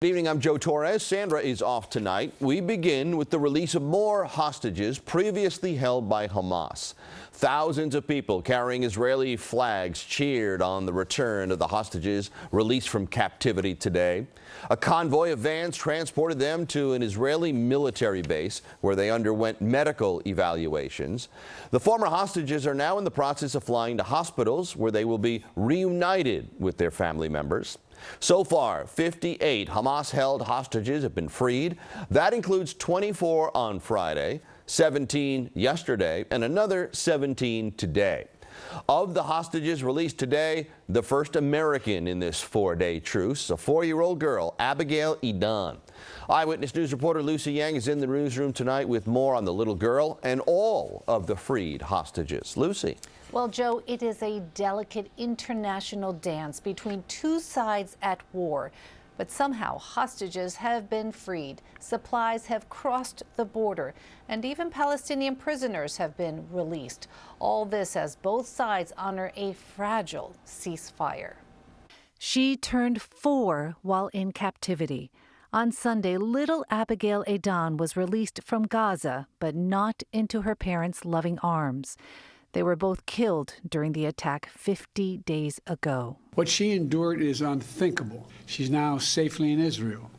Good evening, I'm Joe Torres. Sandra is off tonight. We begin with the release of more hostages previously held by Hamas. Thousands of people carrying Israeli flags cheered on the return of the hostages released from captivity today. A convoy of vans transported them to an Israeli military base where they underwent medical evaluations. The former hostages are now in the process of flying to hospitals where they will be reunited with their family members. So far, 58 Hamas-held hostages have been freed. That includes 24 on Friday, 17 yesterday, and another 17 today. Of the hostages released today, the first American in this four-day truce, a 4-year-old girl, Abigail Edan. Eyewitness News reporter Lucy Yang is in the newsroom tonight with more on the little girl and all of the freed hostages. Lucy. Well, Joe, it is a delicate international dance between two sides at war. But somehow hostages have been freed, supplies have crossed the border, and even Palestinian prisoners have been released. All this as both sides honor a fragile ceasefire. She turned 4 while in captivity. On Sunday, little Abigail Edan was released from Gaza, but not into her parents' loving arms. They were both killed during the attack 50 days ago. What she endured is unthinkable. She's now safely in Israel,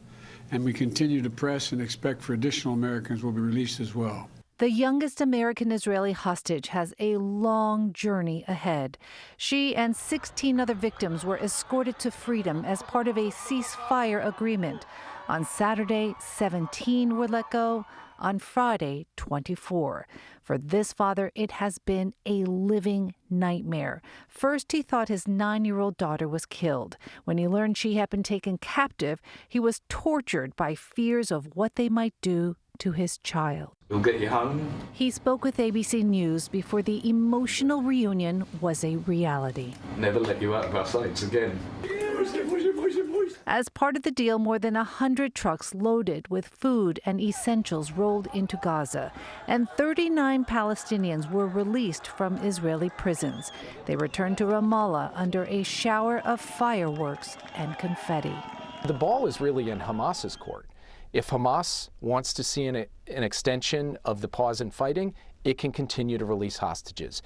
and we continue to press and expect for additional Americans will be released as well. The youngest American-Israeli hostage has a long journey ahead. She and 16 other victims were escorted to freedom as part of a ceasefire agreement. On Saturday, 17 were let go. On Friday, 24. For this father, it has been a living nightmare. First, he thought his 9-year-old daughter was killed. When he learned she had been taken captive, he was tortured by fears of what they might do to his child. We'll get you home. He spoke with ABC News before the emotional reunion was a reality. Never let you out of our sights again. As part of the deal, more than 100 trucks loaded with food and essentials rolled into Gaza, and 39 Palestinians were released from Israeli prisons. They returned to Ramallah under a shower of fireworks and confetti. The ball is really in Hamas's court. If Hamas wants to see an extension of the pause in fighting, it can continue to release hostages.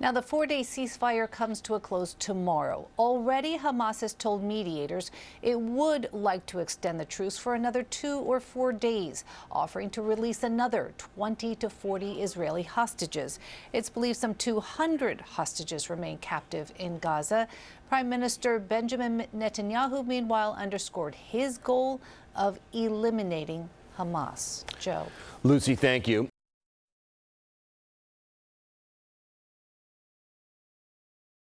Now, the 4-day ceasefire comes to a close tomorrow. Already, Hamas has told mediators it would like to extend the truce for another 2 or 4 days, offering to release another 20 to 40 Israeli hostages. It's believed some 200 hostages remain captive in Gaza. Prime Minister Benjamin Netanyahu, meanwhile, underscored his goal of eliminating Hamas. Joe. Lucy, thank you.